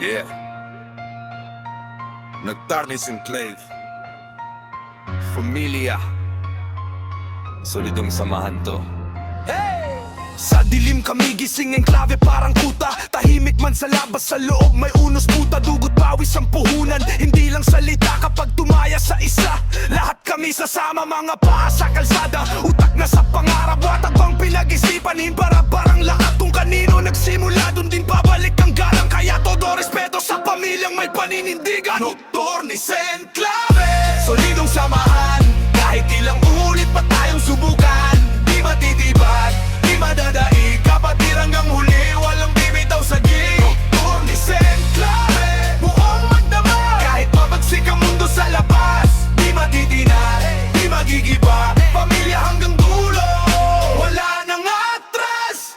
Yeah. Noctarnis Enclave. Familia. Solidong samahan to. Sa dilim kami gising ang klave parang kuta. Tahimik man sa labas, sa loob may unos puta. Dugot pawis ang puhunan, hindi lang salita kapag tumaya sa isa. Lahat kami sasama, mga paa sa kalsada. Utak na sa pangarap, watag bang pinag-isipan. Himbara-barang lahat kung kanino nagsimula. Dun din pabalik ang galang, kaya todo respeto sa pamilyang may paninindigan. Nocturnis Enclave, solidong samahan. Kahit ilang ulit pa tayong subukan, di matitibag, di madadaig. Kapatid hanggang huli, walang bibitaw sa gig. Nocturnis Enclave, buong magdamag. Kahit mabagsik ang mundo sa labas, di matitinag, di magigiba. Pamilya hanggang dulo, wala nang atras.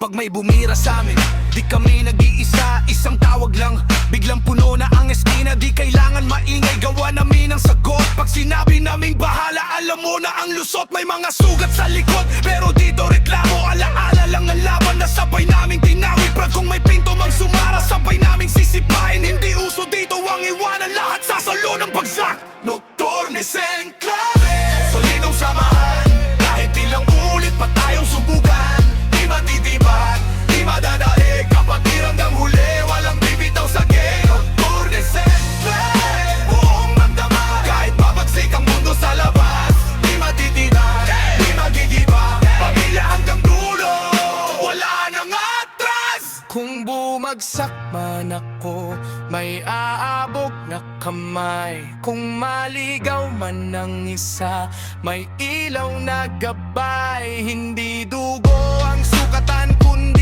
Pag may bumira sa amin, di kami nag-iisa. Isang tawag lang, biglang puno na ang eskina. Di kailangan maingay, gawa namin ang sagot. Pag sinabi naming bahala, alam mo na ang lusot. May mga sugat sa likod, pero dito reklamo. Alaala lang ang laban na sabay naming tinawi. Brad, kung may pinto mang sumara, sabay naming sisipain. Hindi uso dito ang iwanan, lahat sasalo ng bagsak. Nocturnis Enclave, solidong samahan. Kahit ilang ulit pa tayong subukan, di matitibag, di madadaig. Kapatid hanggang huli, walang bibitaw sa gig. Nocturnis Enclave, buong magdamag. Kahit mabagsik ang mundo sa labas, di matitinag, di magigiba. Pamilya hanggang dulo, wala nang atras. Kung bumagsak man ako, may aabog na kamay. Kung maligaw man ang isa, may ilaw na gabay. Hindi dugo ang sukatan, kundi